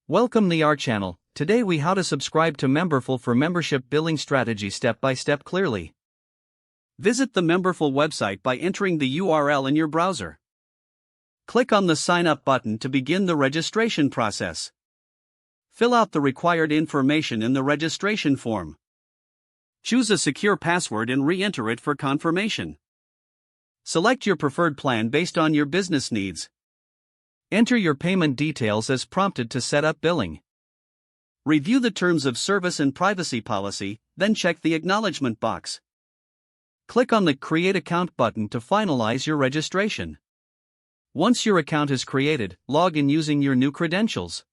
Welcome to our channel. Today we how to subscribe to Memberful for membership billing strategy step by step clearly. Visit the Memberful website by entering the URL in your browser. Click on the Sign Up button to begin the registration process. Fill out the required information in the registration form. Choose a secure password and re-enter it for confirmation. Select your preferred plan based on your business needs. Enter your payment details as prompted to set up billing. Review the terms of service and privacy policy, then check the acknowledgement box. Click on the Create Account button to finalize your registration. Once your account is created, log in using your new credentials.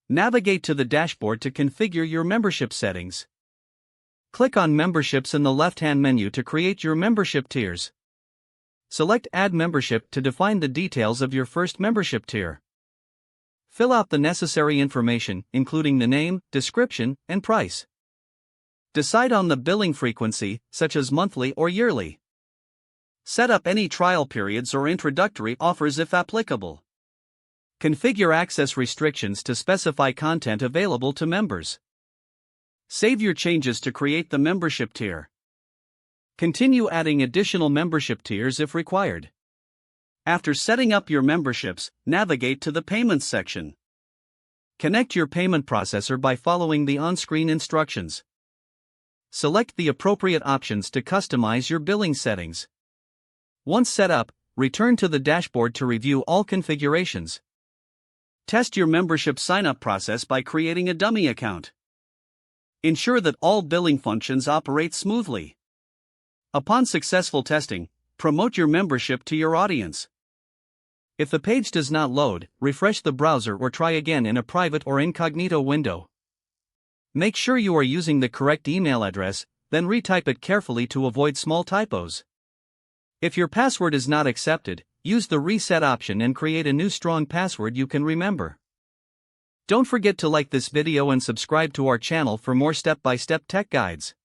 Navigate to the dashboard to configure your membership settings. Click on Memberships in the left-hand menu to create your membership tiers. Select Add Membership to define the details of your first membership tier. Fill out the necessary information, including the name, description, and price. Decide on the billing frequency, such as monthly or yearly. Set up any trial periods or introductory offers if applicable. Configure access restrictions to specify content available to members. Save your changes to create the membership tier. Continue adding additional membership tiers if required. After setting up your memberships, navigate to the Payments section. Connect your payment processor by following the on-screen instructions. Select the appropriate options to customize your billing settings. Once set up, return to the dashboard to review all configurations. Test your membership sign-up process by creating a dummy account. Ensure that all billing functions operate smoothly. Upon successful testing, promote your membership to your audience. If the page does not load, refresh the browser or try again in a private or incognito window. Make sure you are using the correct email address, then retype it carefully to avoid small typos. If your password is not accepted, use the reset option and create a new strong password you can remember. Don't forget to like this video and subscribe to our channel for more step-by-step tech guides.